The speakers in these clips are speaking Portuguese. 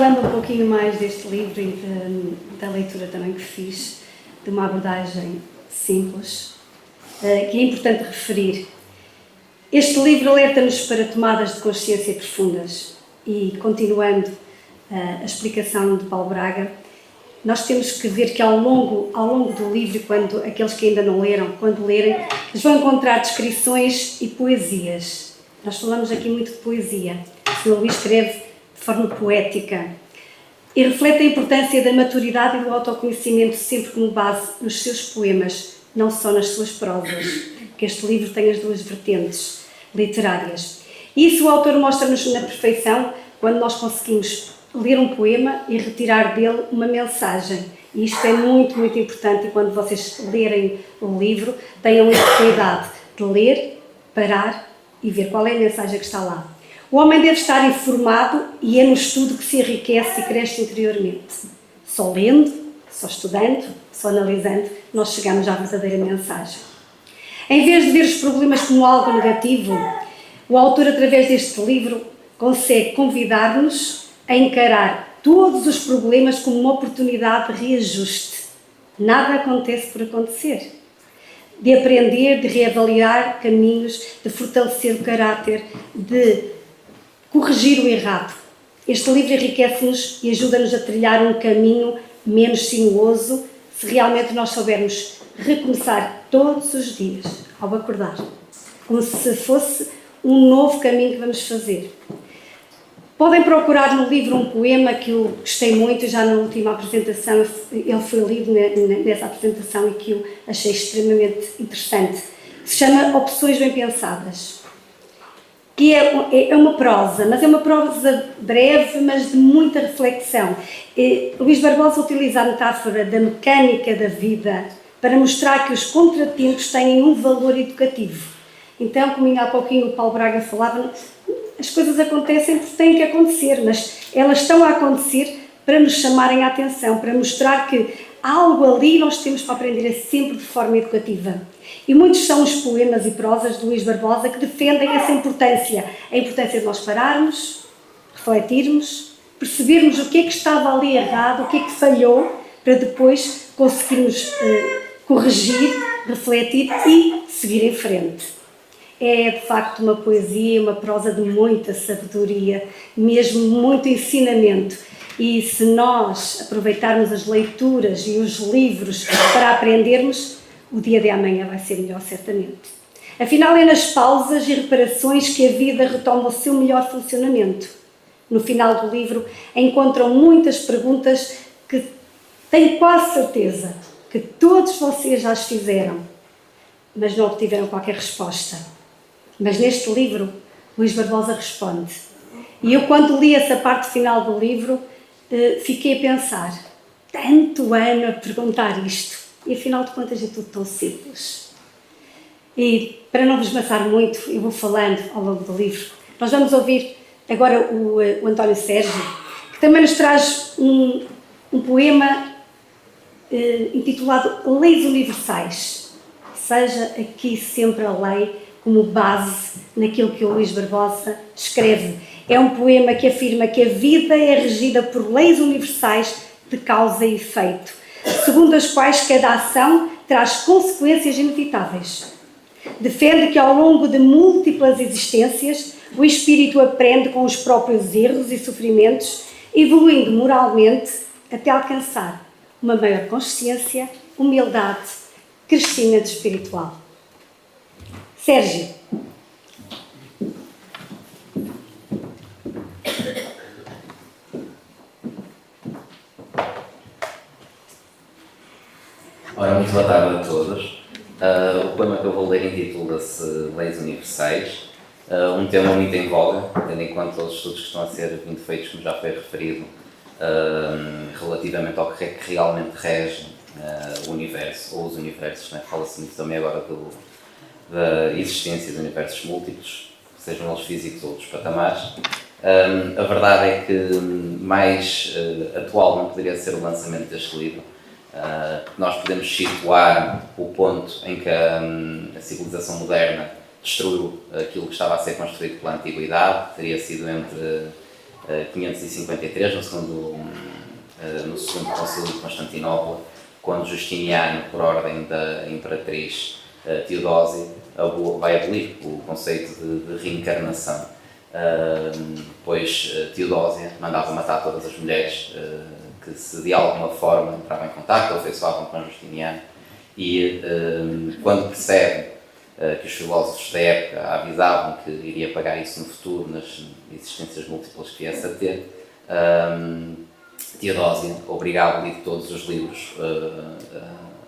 falando um pouquinho mais deste livro e da leitura também que fiz, de uma abordagem simples, que é importante referir. Este livro alerta-nos para tomadas de consciência profundas e, continuando a explicação de Paulo Braga, nós temos que ver que ao longo do livro, quando aqueles que ainda não leram, quando lerem, eles vão encontrar descrições e poesias. Nós falamos aqui muito de poesia. O Sr. Luís escreve de forma poética e reflete a importância da maturidade e do autoconhecimento sempre como base nos seus poemas, não só nas suas prosas, porque este livro tem as duas vertentes literárias. E isso o autor mostra-nos na perfeição quando nós conseguimos ler um poema e retirar dele uma mensagem. E isto é muito, muito importante, e quando vocês lerem o livro, tenham esse cuidado de ler, parar e ver qual é a mensagem que está lá. O homem deve estar informado e é no estudo que se enriquece e cresce interiormente. Só lendo, só estudando, só analisando, nós chegamos à verdadeira mensagem. Em vez de ver os problemas como algo negativo, o autor, através deste livro, consegue convidar-nos a encarar todos os problemas como uma oportunidade de reajuste. Nada acontece por acontecer. De aprender, de reavaliar caminhos, de fortalecer o caráter, de corrigir o errado. Este livro enriquece-nos e ajuda-nos a trilhar um caminho menos sinuoso se realmente nós soubermos recomeçar todos os dias, ao acordar, como se fosse um novo caminho que vamos fazer. Podem procurar no livro um poema que eu gostei muito, já na última apresentação, ele foi lido nessa apresentação e que eu achei extremamente interessante, que se chama Opções Bem Pensadas, que é uma prosa, mas é uma prosa breve, mas de muita reflexão. Luís Barbosa utiliza a metáfora da mecânica da vida para mostrar que os contratempos têm um valor educativo. Então, como ainda há pouquinho o Paulo Braga falava, as coisas acontecem porque têm que acontecer, mas elas estão a acontecer para nos chamarem a atenção, para mostrar que algo ali nós temos para aprender sempre de forma educativa. E muitos são os poemas e prosas de Luís Barbosa que defendem essa importância. A importância de nós pararmos, refletirmos, percebermos o que é que estava ali errado, o que é que falhou, para depois conseguirmos corrigir, refletir e seguir em frente. É, de facto, uma poesia, uma prosa de muita sabedoria, mesmo muito ensinamento. E se nós aproveitarmos as leituras e os livros para aprendermos, o dia de amanhã vai ser melhor, certamente. Afinal, é nas pausas e reparações que a vida retoma o seu melhor funcionamento. No final do livro, encontram muitas perguntas que tenho quase certeza que todos vocês já as fizeram, mas não obtiveram qualquer resposta. Mas neste livro, Luís Barbosa responde. E eu, quando li essa parte final do livro, fiquei a pensar, tanto ano a perguntar isto, e afinal de contas é tudo tão simples. E para não vos maçar muito, eu vou falando ao longo do livro. Nós vamos ouvir agora o António Sérgio, que também nos traz um poema intitulado Leis Universais. Seja aqui sempre a lei como base naquilo que o Luís Barbosa escreve. É um poema que afirma que a vida é regida por leis universais de causa e efeito, segundo as quais cada ação traz consequências inevitáveis. Defende que ao longo de múltiplas existências o espírito aprende com os próprios erros e sofrimentos, evoluindo moralmente até alcançar uma maior consciência, humildade, crescimento espiritual. Sérgio. Ora, muito boa tarde a todos. O poema que eu vou ler intitula-se Leis Universais, um tema muito em voga, tendo em conta os estudos que estão a ser vindo feitos, como já foi referido, relativamente ao que realmente rege o universo, ou os universos, né? Fala-se muito também agora da existência de universos múltiplos, sejam eles físicos ou outros patamares. A verdade é que mais atual não poderia ser o lançamento deste livro. Nós podemos situar o ponto em que a civilização moderna destruiu aquilo que estava a ser construído pela Antiguidade, teria sido 553, no segundo Concílio de Constantinopla, quando Justiniano, por ordem da Imperatriz Teodósia, vai abolir o conceito de reencarnação, pois Teodósia mandava matar todas as mulheres que se de alguma forma entravam em contacto ou afeiçoavam com Justiniano, e quando percebe que os filósofos da época avisavam que iria pagar isso no futuro, nas existências múltiplas que viesse a ter, Teodósia obriga a abolir todos os livros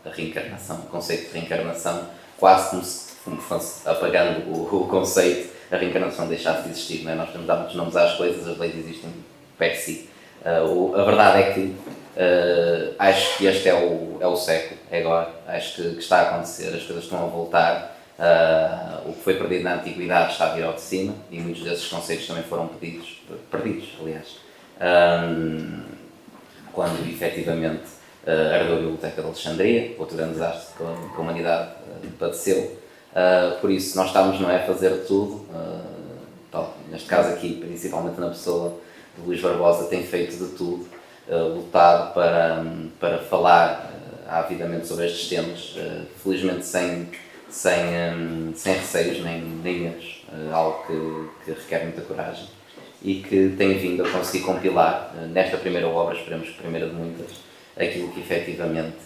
a reencarnação, o conceito de reencarnação, quase como se fosse apagando o conceito, a reencarnação deixasse de existir. Não é? Nós temos dar muitos nomes às coisas, as leis existem per si. A verdade é que acho que este é o século, é agora, acho que está a acontecer, as coisas estão a voltar. O que foi perdido na antiguidade está a vir ao de cima, e muitos desses conceitos também foram perdidos, aliás, quando efetivamente ardeu a Biblioteca de Alexandria, outro grande desastre que a humanidade padeceu. Por isso nós estamos, não é, a fazer tudo, neste caso aqui, principalmente na pessoa de Luís Barbosa, tem feito de tudo, lutado para falar avidamente sobre estes temas, felizmente sem receios nem medos, algo que requer muita coragem, e que tem vindo a conseguir compilar nesta primeira obra, esperemos que primeira de muitas, aquilo que efetivamente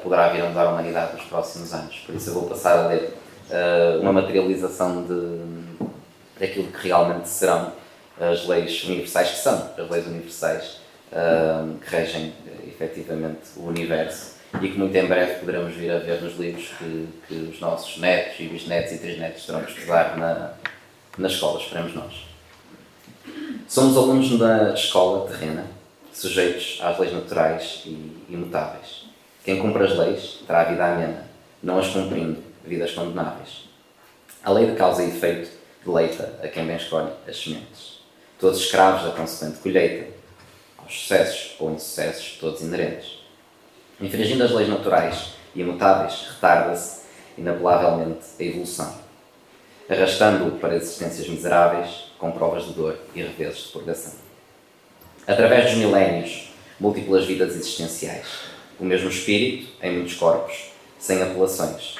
poderá vir a mudar a humanidade nos próximos anos. Por isso eu vou passar a ler uma materialização daquilo que realmente serão as leis universais, que são as leis universais que regem efetivamente o universo, e que muito em breve poderemos vir a ver nos livros que os nossos netos e bisnetos e trisnetos terão que estudar na escola, esperemos nós. Somos alunos da escola terrena, sujeitos às leis naturais e imutáveis. Quem cumpre as leis terá a vida amena, não as cumprindo, vidas condenáveis. A lei de causa e efeito deleita a quem bem escolhe as sementes. Todos escravos da consequente colheita, aos sucessos ou insucessos, todos inerentes. Infringindo as leis naturais e imutáveis, retarda-se inapelavelmente a evolução, arrastando-o para existências miseráveis, com provas de dor e reveses de purgação. Através dos milénios, múltiplas vidas existenciais, o mesmo espírito, em muitos corpos, sem apelações,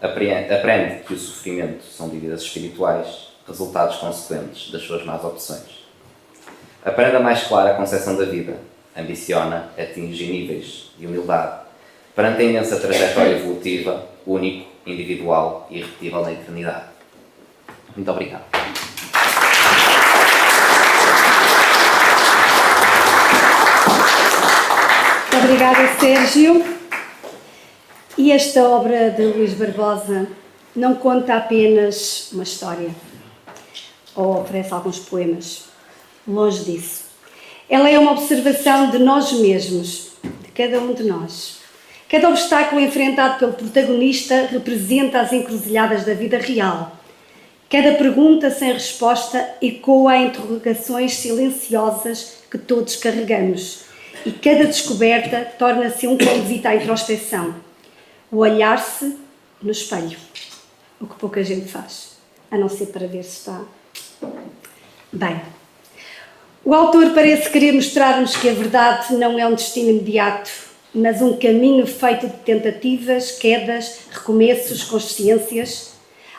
aprende que o sofrimento são dívidas espirituais, resultados consequentes das suas más opções. Aprende a mais clara concepção da vida, ambiciona atingir níveis de humildade, perante a imensa trajetória evolutiva, único, individual e irrepetível na eternidade. Muito obrigado. Obrigada, Sérgio. E esta obra de Luís Barbosa não conta apenas uma história ou oferece alguns poemas. Longe disso. Ela é uma observação de nós mesmos, de cada um de nós. Cada obstáculo enfrentado pelo protagonista representa as encruzilhadas da vida real. Cada pergunta sem resposta ecoa a interrogações silenciosas que todos carregamos. E cada descoberta torna-se um convite à introspecção. O olhar-se no espelho. O que pouca gente faz, a não ser para ver se está bem. O autor parece querer mostrar-nos que a verdade não é um destino imediato, mas um caminho feito de tentativas, quedas, recomeços, consciências.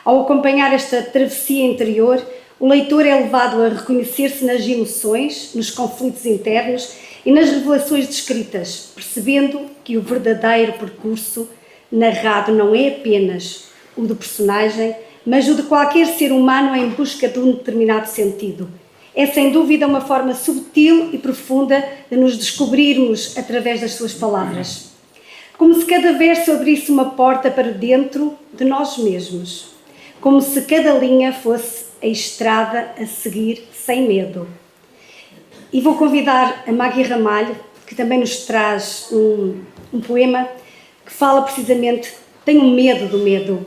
Ao acompanhar esta travessia interior, o leitor é levado a reconhecer-se nas emoções, nos conflitos internos e nas revelações descritas, percebendo que o verdadeiro percurso narrado não é apenas o do personagem, mas o de qualquer ser humano em busca de um determinado sentido. É sem dúvida uma forma subtil e profunda de nos descobrirmos através das suas palavras. Como se cada verso abrisse uma porta para dentro de nós mesmos. Como se cada linha fosse a estrada a seguir sem medo. E vou convidar a Maggie Ramalho, que também nos traz um poema que fala precisamente, tenho medo do medo.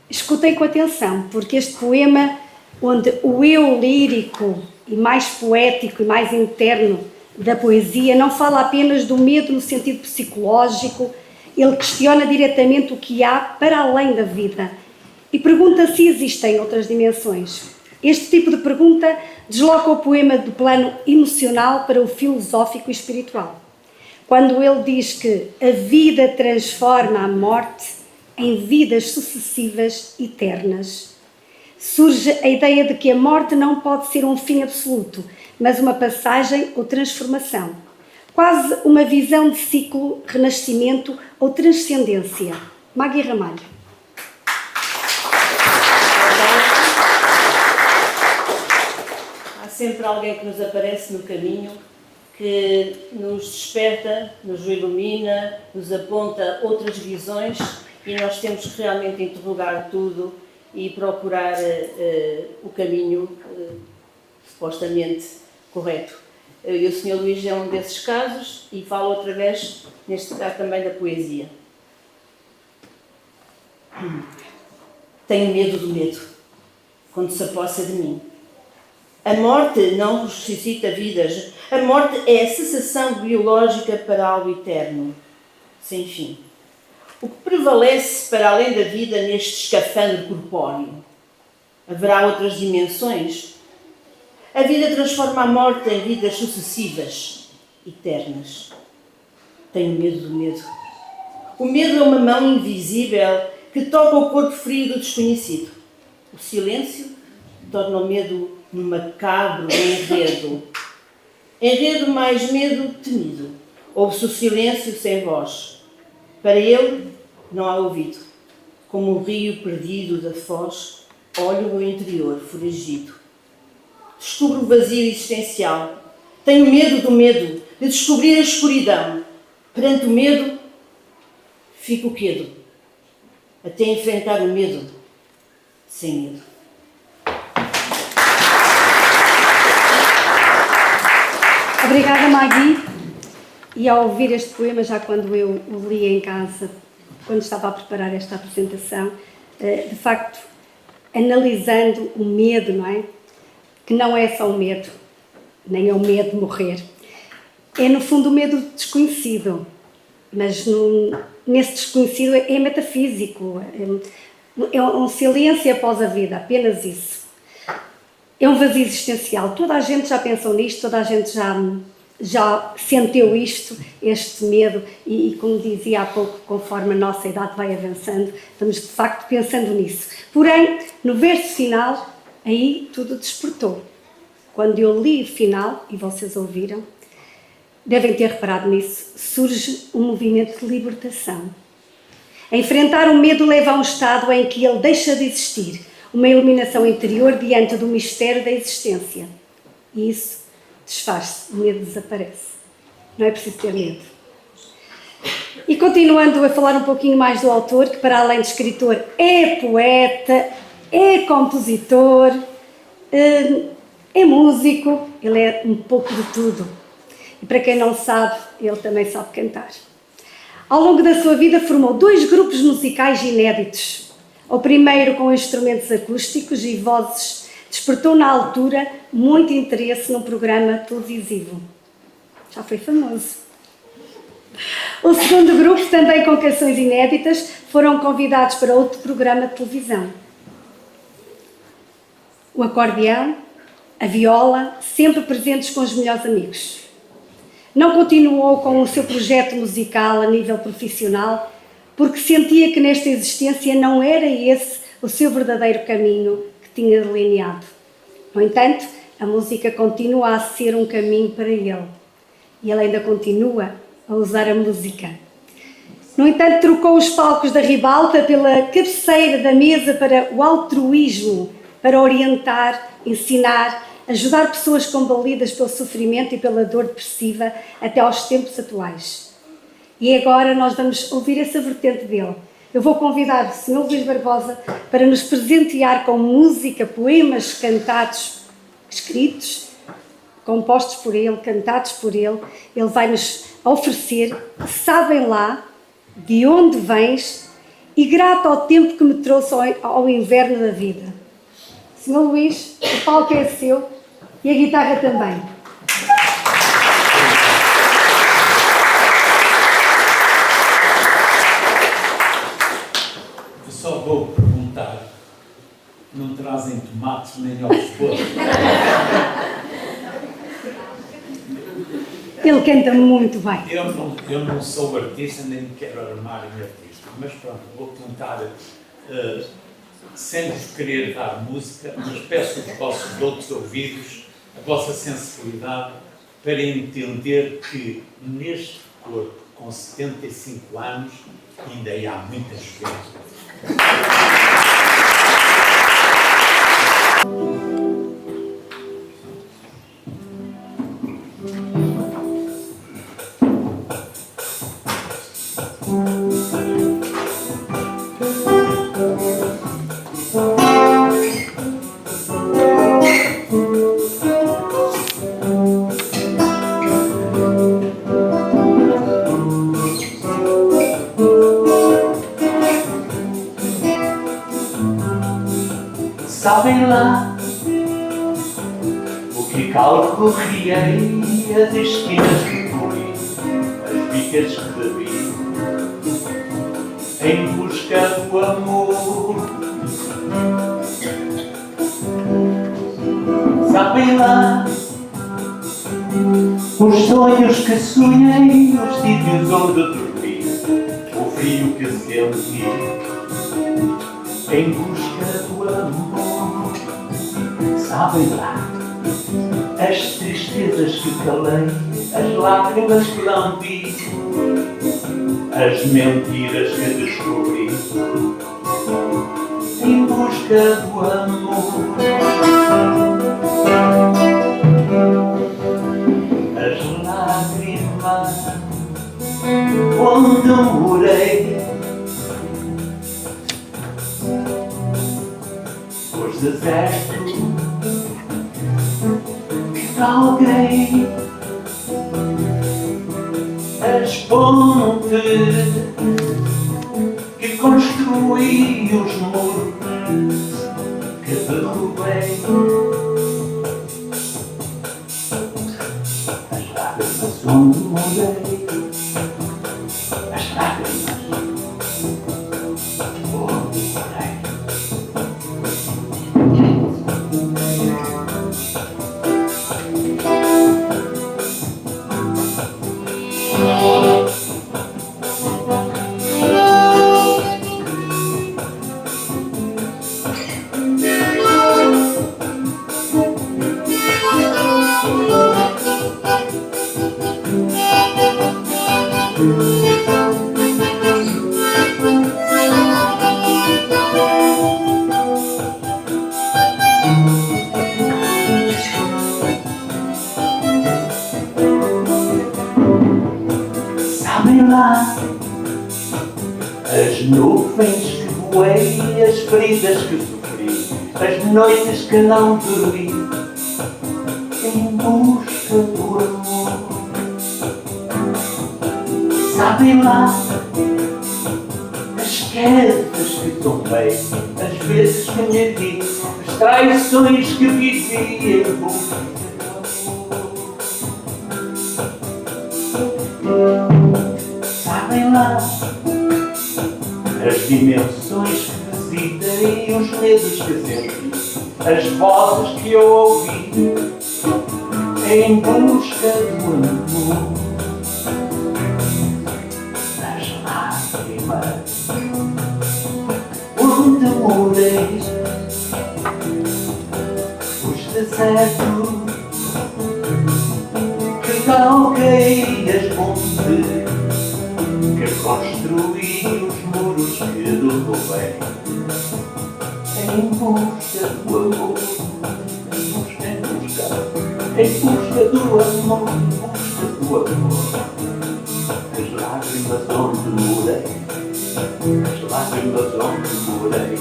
Escutem com atenção, porque este poema, onde o eu lírico e mais poético e mais interno da poesia não fala apenas do medo no sentido psicológico, ele questiona diretamente o que há para além da vida e pergunta se existem outras dimensões. Este tipo de pergunta desloca o poema do plano emocional para o filosófico e espiritual. Quando ele diz que a vida transforma a morte em vidas sucessivas eternas, surge a ideia de que a morte não pode ser um fim absoluto, mas uma passagem ou transformação. Quase uma visão de ciclo, renascimento ou transcendência. Maggie Ramalho. Há sempre alguém que nos aparece no caminho, que nos desperta, nos ilumina, nos aponta outras visões e nós temos que realmente interrogar tudo e procurar o caminho supostamente correto. E o Sr. Luís é um desses casos e falo outra vez, neste caso também, da poesia. Tenho medo do medo, quando se apossa de mim. A morte não ressuscita vidas. A morte é a cessação biológica para algo eterno, sem fim. O que prevalece para além da vida neste escafandro corpóreo? Haverá outras dimensões? A vida transforma a morte em vidas sucessivas, eternas. Tenho medo do medo. O medo é uma mão invisível que toca o corpo frio do desconhecido. O silêncio torna o medo num macabro enredo. Enredo mais medo temido. Ouve-se o silêncio sem voz. Para ele não há ouvido. Como um rio perdido da foz, olho o interior foragido. Descubro o vazio existencial. Tenho medo do medo, de descobrir a escuridão. Perante o medo, fico quedo, até enfrentar o medo, sem medo. Obrigada, Maggie. E ao ouvir este poema, já quando eu o li em casa, quando estava a preparar esta apresentação, de facto, analisando o medo, não é? Que não é só o medo, nem é o medo de morrer. É, no fundo, o medo desconhecido. Mas nesse desconhecido é metafísico. É um silêncio após a vida, apenas isso. É um vazio existencial. Toda a gente já pensou nisto, toda a gente já sentiu isto, este medo, e como dizia há pouco, conforme a nossa idade vai avançando, estamos de facto pensando nisso. Porém, no verso final, aí tudo despertou. Quando eu li o final, e vocês ouviram, devem ter reparado nisso, surge um movimento de libertação. Enfrentar o medo leva a um estado em que ele deixa de existir, uma iluminação interior diante do mistério da existência. E isso desfaz-se, o medo desaparece. Não é preciso ter medo. E continuando a falar um pouquinho mais do autor, que para além de escritor é poeta, é compositor, é músico, ele é um pouco de tudo. E para quem não sabe, ele também sabe cantar. Ao longo da sua vida formou 2 grupos musicais inéditos. O primeiro com instrumentos acústicos e vozes despertou na altura muito interesse num programa televisivo. Já foi famoso. O segundo grupo, também com canções inéditas, foram convidados para outro programa de televisão. O acordeão, a viola, sempre presentes com os melhores amigos. Não continuou com o seu projeto musical a nível profissional, porque sentia que nesta existência não era esse o seu verdadeiro caminho que tinha delineado. No entanto, a música continua a ser um caminho para ele. E ele ainda continua a usar a música. No entanto, trocou os palcos da ribalta pela cabeceira da mesa para o altruísmo, para orientar, ensinar, ajudar pessoas combalidas pelo sofrimento e pela dor depressiva até aos tempos atuais. E agora nós vamos ouvir essa vertente dele. Eu vou convidar o Sr. Luís Barbosa para nos presentear com música, poemas cantados, escritos, compostos por ele, cantados por ele. Ele vai nos oferecer Sabem Lá, De Onde Vens e Grato ao Tempo que me trouxe ao inverno da vida. Sr. Luís, o palco é seu e a guitarra também. Eu só vou perguntar não trazem tomates nem ovos podres. Ele canta muito bem. Eu não sou artista, nem me quero armar em artista, mas pronto, vou tentar, sem vos querer dar música, mas peço aos vossos outros ouvidos, a vossa sensibilidade, para entender que neste corpo, com 75 anos, ainda há muita juventude. Sabem lá o que calculei, as esquinas que fui, as bicas que bebi, em busca do amor. Sabem lá os sonhos que sonhei, os sítios onde dormi, o frio que senti, em busca do amor. Sabem lá as tristezas que calei, as lágrimas que lambi, as mentiras que descobri, em busca do amor. As lágrimas onde morei, os desertos que galguei, as pontes que construí, os muros que derrubei, as lágrimas onde morei, as lágrimas onde morei. Sabem lá as nuvens que voei, as feridas que sofri, as noites que não dormi, em busca do amor. Sabem lá as quedas que tombei, as vezes que me ergui, as traições que vivi em busca do amor. Sabem lá as dimensões que visitei, os medos que senti, as vozes que eu ouvi, em busca do amor. As lágrimas onde morei, os desertos que galguei, as pontes que construí, os muros que derrubei, em busca do amor, em busca do amor, em busca do amor. As lágrimas onde morei, as lágrimas onde morei.